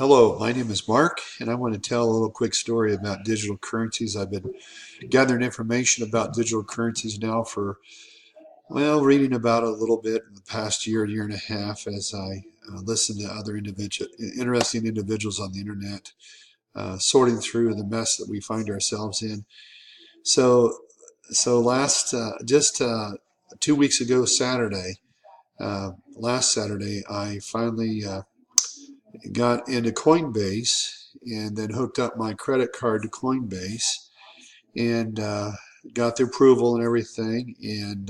Hello, my name is Mark, and I want to tell a little quick story about digital currencies. I've been gathering information about digital currencies now for, reading about it a little bit in the past year and a half as I listen to other interesting individuals on the internet, sorting through the mess that we find ourselves in. So, just 2 weeks ago, last Saturday, I finally got into Coinbase and then hooked up my credit card to Coinbase and got the approval and everything and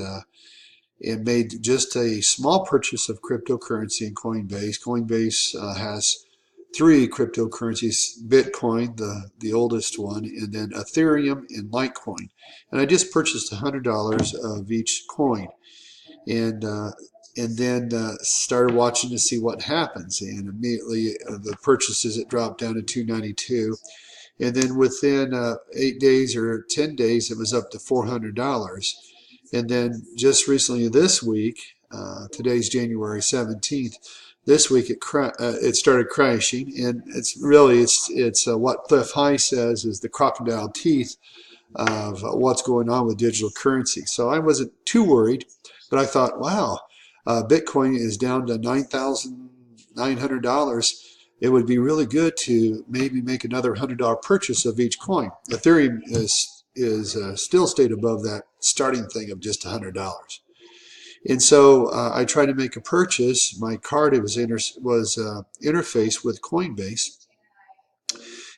made just a small purchase of cryptocurrency in Coinbase. Coinbase has three cryptocurrencies: Bitcoin, the oldest one, and then Ethereum and Litecoin. And I just purchased $100 of each coin. And then started watching to see what happens. And immediately the purchases, it dropped down to 292. And then within 8 days or 10 days, it was up to $400. And then just recently this week, today's January 17th, this week it started crashing. And it's what Cliff High says is the crocodile teeth of what's going on with digital currency. So I wasn't too worried, but I thought, wow, Bitcoin is down to $9,900. It would be really good to maybe make another $100 purchase of each coin. Ethereum is still stayed above that starting thing of just $100. And so I tried to make a purchase. My card was interfaced with Coinbase.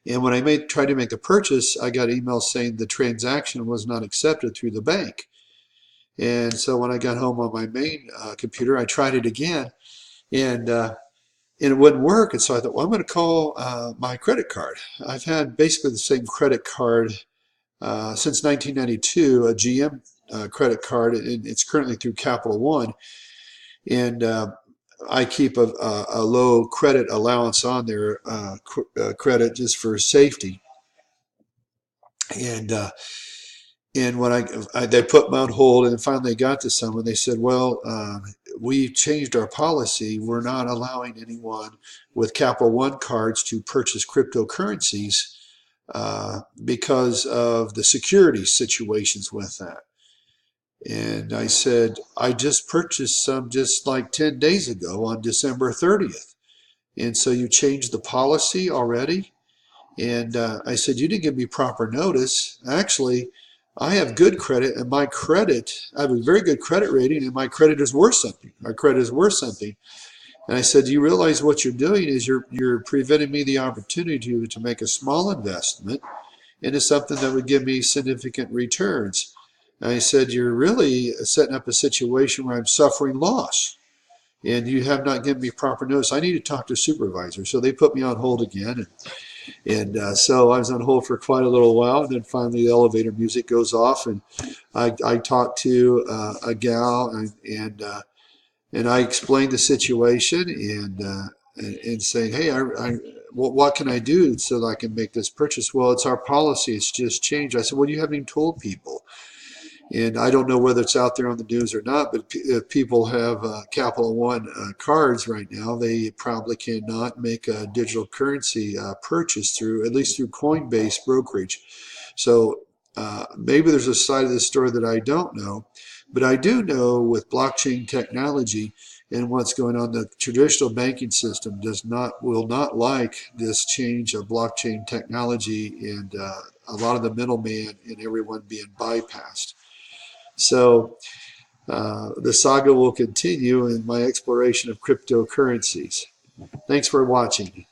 And when I tried to make the purchase, I got emails saying the transaction was not accepted through the bank. And so when I got home on my main computer, I tried it again, and it wouldn't work. And so I thought, well, I'm going to call my credit card. I've had basically the same credit card since 1992, a GM credit card, and it's currently through Capital One. And I keep a low credit allowance on their credit just for safety. And when they put me on hold, and finally got to someone, they said, well, we changed our policy. We're not allowing anyone with Capital One cards to purchase cryptocurrencies because of the security situations with that. And I said, I just purchased some just like 10 days ago on December 30th. And so you changed the policy already? And I said, you didn't give me proper notice. Actually, I have good credit, and I have a very good credit rating, and my credit is worth something. My credit is worth something. And I said, do you realize what you're doing is you're preventing me the opportunity to make a small investment into something that would give me significant returns. And I said, you're really setting up a situation where I'm suffering loss, and you have not given me proper notice. I need to talk to a supervisor. So they put me on hold again, and so I was on hold for quite a little while, and then finally the elevator music goes off, and I talked to a gal, and I explained the situation, and saying, hey, what can I do so that I can make this purchase? Well, it's our policy. It's just changed. I said, well, you haven't even told people. And I don't know whether it's out there on the news or not, but if people have Capital One cards right now, they probably cannot make a digital currency purchase at least through Coinbase brokerage. So maybe there's a side of the story that I don't know, but I do know with blockchain technology and what's going on, the traditional banking system will not like this change of blockchain technology and a lot of the middleman and everyone being bypassed. So the saga will continue in my exploration of cryptocurrencies. Thanks for watching.